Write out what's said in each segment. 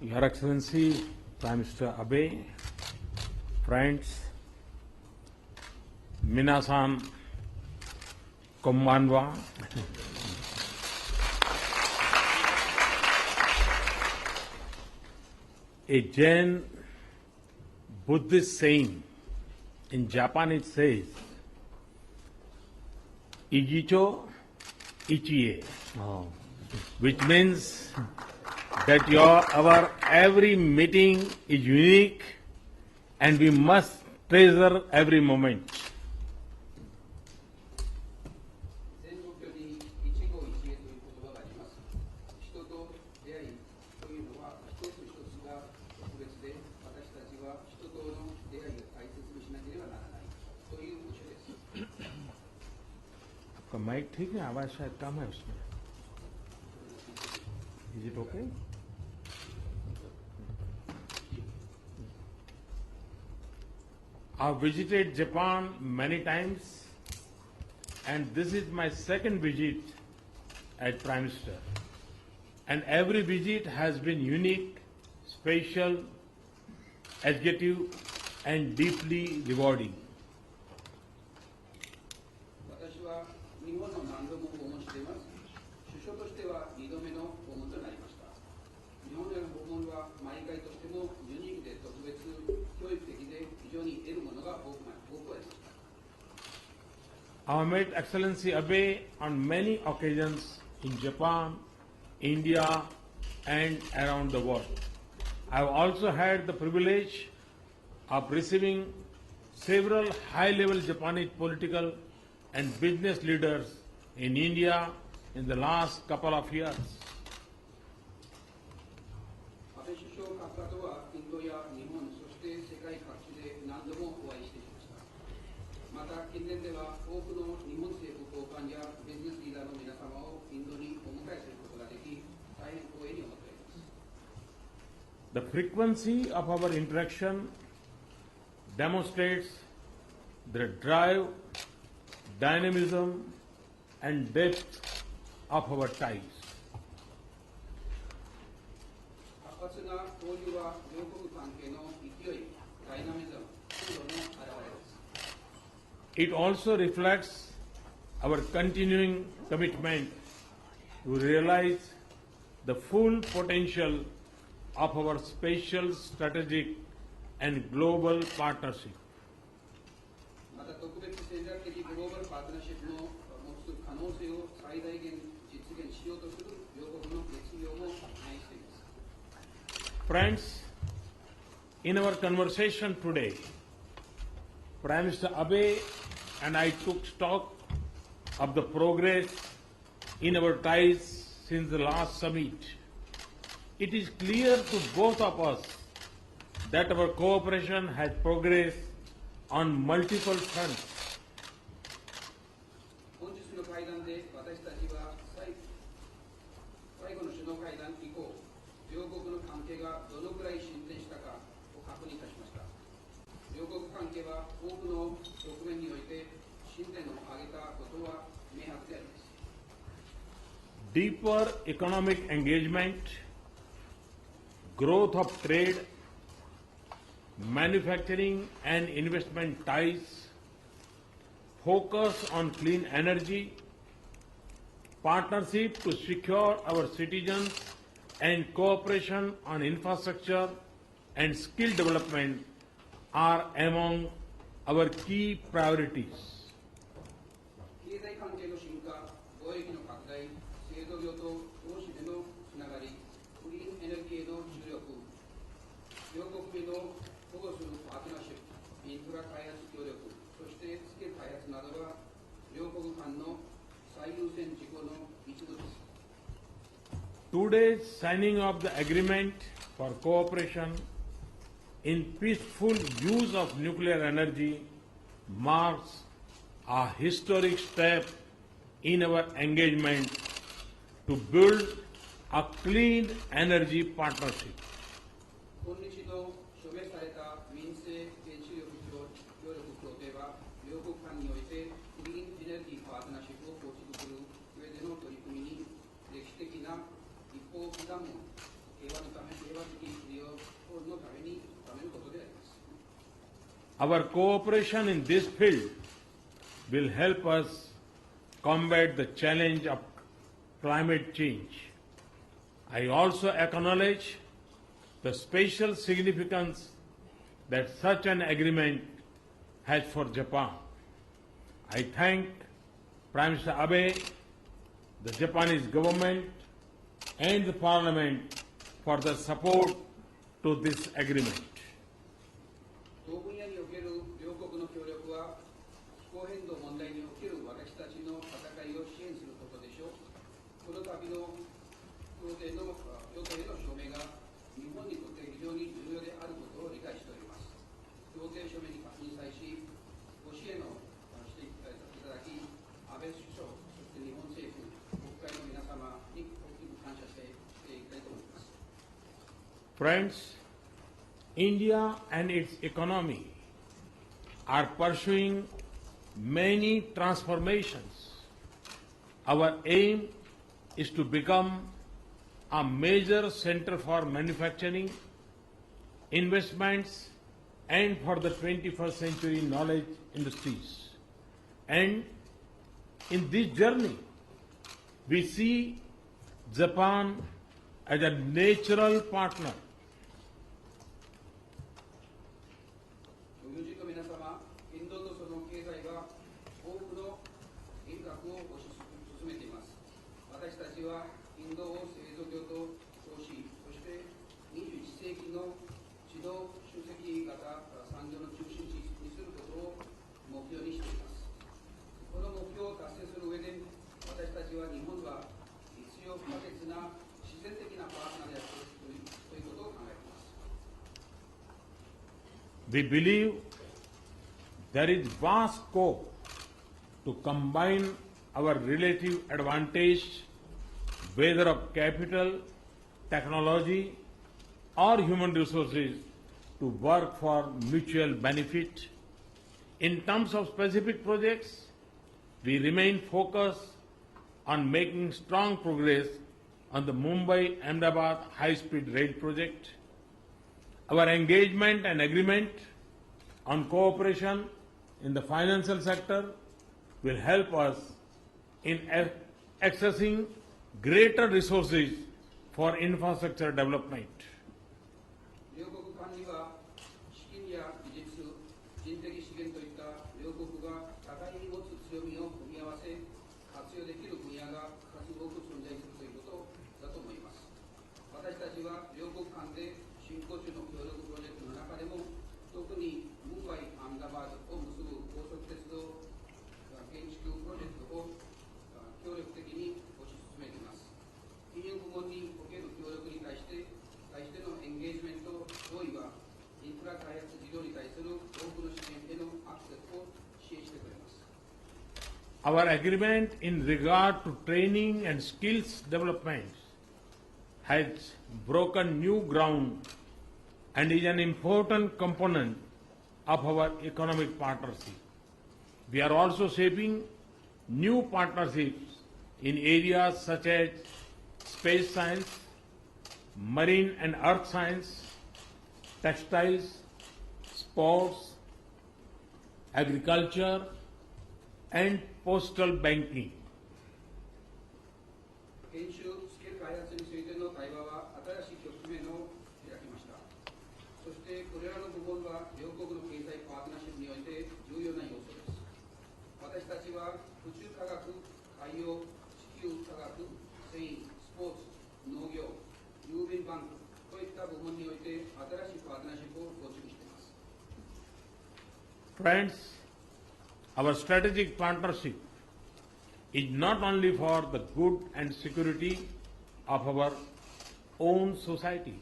Your Excellency, Prime Minister Abe, friends, Minasan Kombanwa, a Jain Buddhist saying in Japan it says, Ijicho Ichie, which means that our every meeting is unique and we must treasure every moment. 戦国より一期一会という言葉があります。人と出会いというのは一つ一つが特別で、私たちは人との出会いを大切にしなければならないという教えです。 आपका mic ठीक है, आवाज शायद कम है उसमें. Is it okay? I've visited Japan many times, and this is my second visit as Prime Minister. And every visit has been unique, special, educative, and deeply rewarding. 私は日本の何度も訪問しています。首相としては2度目の訪問となりました。日本への訪問は毎回としてもユニークで特別、教育的で非常に得るものが多くありました。 I have met Excellency Abe on many occasions in Japan, India, and around the world. I have also had the privilege of receiving several high-level Japanese political and business leaders in India in the last couple of years. 安倍首相閣下とはインドや日本、そして世界各地で何度もお会いしてきました。また近年では多くの日本政府高官やビジネスリーダーの皆様をインドにお迎えすることができ、大変光栄に思っております。 The frequency of our interaction demonstrates the drive, dynamism, and depth of our ties. 活発な交流は両国関係の勢い、ダイナミズム、風土の表れです。 It also reflects our continuing commitment to realize the full potential of our spatial, strategic, and global partnership. また特別戦略的グローバルパートナーシップの持つ可能性を最大限実現しようとする両国の決意をも反映しています。 Friends, in our conversation today, Prime Minister Abe and I took stock of the progress in our ties since the last summit. It is clear to both of us that our cooperation has progressed on multiple fronts. 本日の会談で私たちは最後の首脳会談以降、両国の関係がどのくらい進展したかを確認いたしました。両国関係は多くの側面において進展を上げたことは明白であります。 Deeper economic engagement, growth of trade, manufacturing and investment ties, focus on clean energy, partnership to secure our citizens, and cooperation on infrastructure and skill development are among our key priorities. 経済関係の深化、貿易の拡大、製造業と投資でのつながり、クリーンエネルギーへの注力、両国民の保護するパートナーシップ、インフラ開発協力、そしてスキル開発などが両国間の最優先事項の一部です。 Today's signing of the agreement for cooperation in peaceful use of nuclear energy marks a historic step in our engagement to build a clean energy partnership. 今日の署名された民生原子力協力協定は、両国間においてクリーンエネルギーパートナーシップを構築する上での取り組みに歴史的な一歩を刻む平和的利用のためのことであります。 Our cooperation in this field will help us combat the challenge of climate change. I also acknowledge the special significance that such an agreement has for Japan. I thank Prime Minister Abe, the Japanese government, and the Parliament for the support to this agreement. 同分野における両国の協力は気候変動問題における私たちの戦いを支援することでしょう。この度の協定の署名が日本にとって非常に重要であることを理解しております。協定署名に際しご支援をしていただき、安倍首相、そして日本政府、国会の皆様に大きく感謝していきたいと思います。 Friends, India and its economy are pursuing many transformations. Our aim is to become a major center for manufacturing, investments, and for the 21st century knowledge industries. And in this journey, we see Japan as a natural partner. ご友人の皆様、インドのその経済は多くの変革を進めています。私たちはインドを製造業と投資、そして21世紀の自動集積型産業の中心地にすることを目標にしています。この目標を達成する上で、私たちは日本は必要不可欠な自然的なパートナーであるということを考えています。 We believe there is vast scope to combine our relative advantage, whether of capital, technology, or human resources, to work for mutual benefit. In terms of specific projects, we remain focused on making strong progress on the Mumbai-Ahmedabad high-speed rail project. Our engagement and agreement on cooperation in the financial sector will help us in accessing greater resources for infrastructure development. 両国間には資金や技術、人的資源といった両国が互いに持つ強みを組み合わせ活用できる分野が数多く存在するということだと思います。私たちは両国間で進行中の協力プロジェクトの中でも特にムンバイ・アンダバードを結ぶ高速鉄道建築プロジェクトを協力的に推し進めています。金融部門における協力に対してのエンゲージメント同意はインフラ開発事業に対する多くの資源へのアクセスを支援してくれます。 Our agreement in regard to training and skills development has broken new ground and is an important component of our economic partnership. We are also shaping new partnerships in areas such as space science, marine and earth science, textiles, sports, agriculture, and postal banking. 研修スキル開発についての対話は新しい局面を開きました。そしてこれらの部門は両国の経済パートナーシップにおいて重要な要素です。私たちは宇宙科学、海洋、地球科学、繊維、スポーツ、農業、郵便バンクといった部門において新しいパートナーシップを構築しています。 Friends, our strategic partnership is not only for the good and security of our own societies,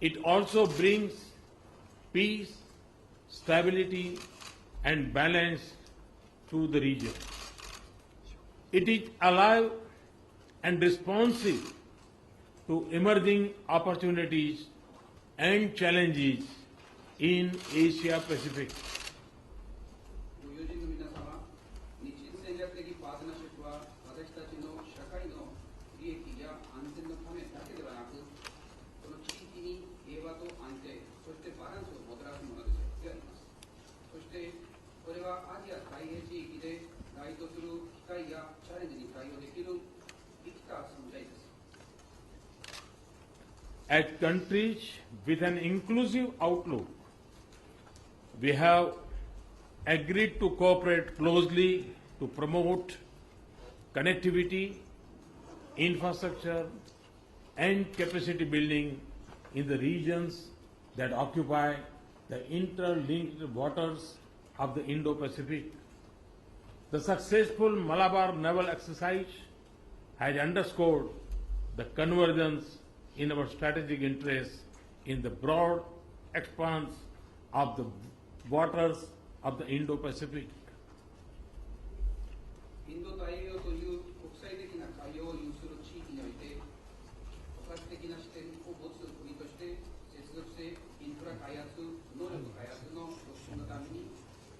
it also brings peace, stability, and balance to the region. It is alive and responsive to emerging opportunities and challenges in Asia Pacific. ご友人の皆様、日印戦略的パートナーシップは私たちの社会の利益や安全のためだけではなく、As countries with an inclusive outlook, we have agreed to cooperate closely to promote connectivity, infrastructure, and capacity building in the regions that occupy the interlinked waters of the Indo-Pacific. The successful Malabar naval exercise has underscored the convergence in our strategic interests in the broad expanse of the waters of the Indo-Pacific. インド太平洋という国際的な海洋を有する地域において、包括的な視点を持つ国として接続性インフラ開発、能力開発の促進のために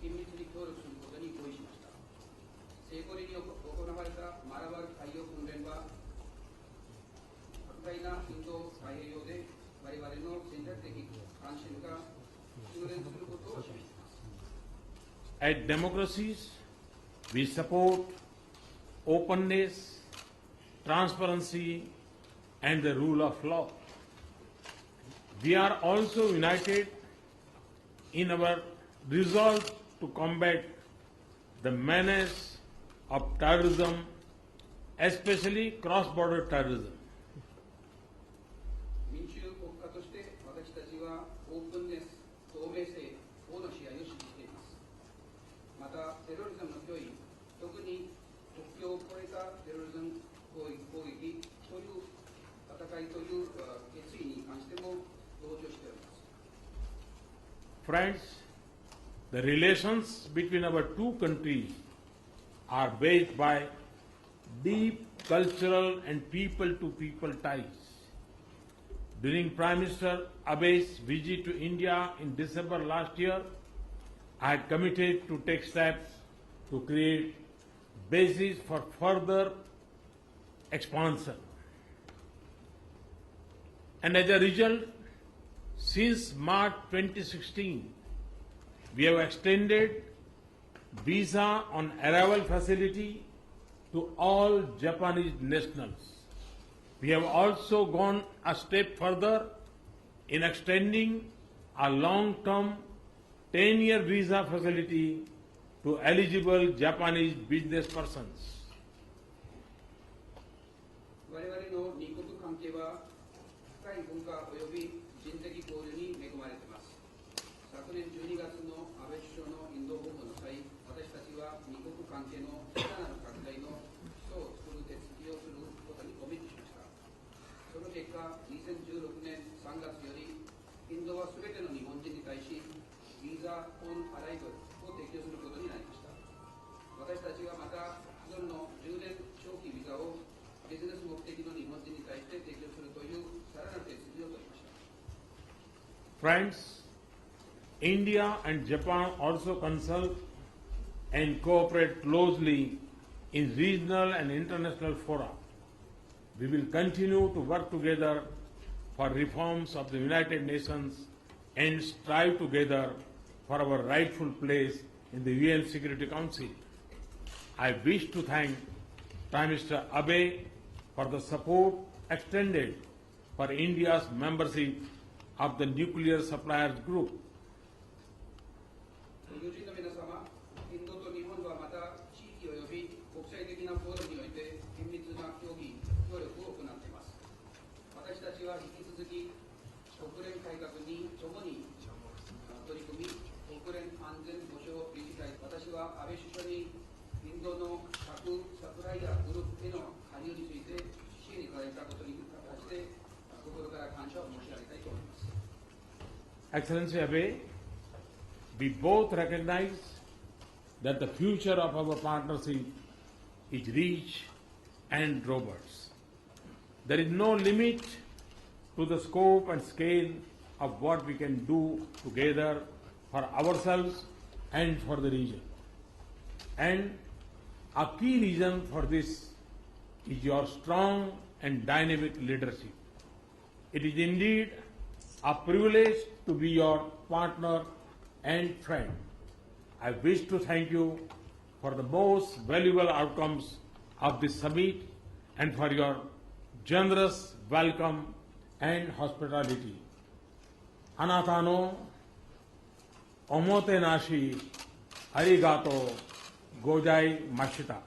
緊密に協力することに合意しました。成功に行われたマラバル海洋訓練は、拡大なインド太平洋で我々の戦略的関心が修練することを示します。As democracies, we support openness, transparency, and the rule of law. We are also united in our resolve to combat the menace of terrorism, especially cross-border terrorism. 民主国家として私たちはオープンネス、透明性、法の支配を支持しています。また、テロリズムの脅威、特に国境を越えたテロリズム攻撃という戦いという決意に関しても同情しております。Friends, the relations between our two countries are based by deep cultural and people-to-people ties. During Prime Minister Abe's visit to India in December last year, I had committed to take steps to create basis for further expansion. And as a result, since March 2016, we have extended visa on arrival facility to all Japanese nationals. We have also gone a step further in extending a long-term 10-year visa facility to eligible Japanese business persons. 我々の二国関係は深い文化及び人的交流に恵まれています。昨年12月の安倍首相のインド訪問の際、私たちは二国関係のさらなる拡大の基礎を作る手続きをすることにコミットしました。その結果、2016年3月より、インドはすべての日本人に対し、ビザ・オン・アライブを提供することになりました。私たちはまた、既存の10年長期ビザをビジネス目的の日本人に対して提供するというさらなる手続きを取りました。Friends, India and Japan also consult and cooperate closely in regional and international fora. We will continue to work together for reforms of the United Nations and strive together for our rightful place in the UN Security Council. I wish to thank Prime Minister Abe for the support extended for India's membership of the Nuclear Suppliers Group. 友人の皆様、インドと日本はまた地域及び国際的なフォーラムにおいて緊密な協議、協力を行っています。私たちは引き続き国連改革に共に取り組み、国連安全保障理事会、私は安倍首相にインドの核サプライヤーグループへの加入について支援いただいたことに関して心から感謝を申し上げたいと思います。Excellency Abe, we both recognize that the future of our partnership is rich and robust. There is no limit to the scope and scale of what we can do together for ourselves and for the region. And a key reason for this is your strong and dynamic leadership. It is indeed a privilege to be your partner and friend. I wish to thank you for the most valuable outcomes of this summit and for your generous welcome and hospitality. Anatano, omotenashi, arigato, gozai mashita.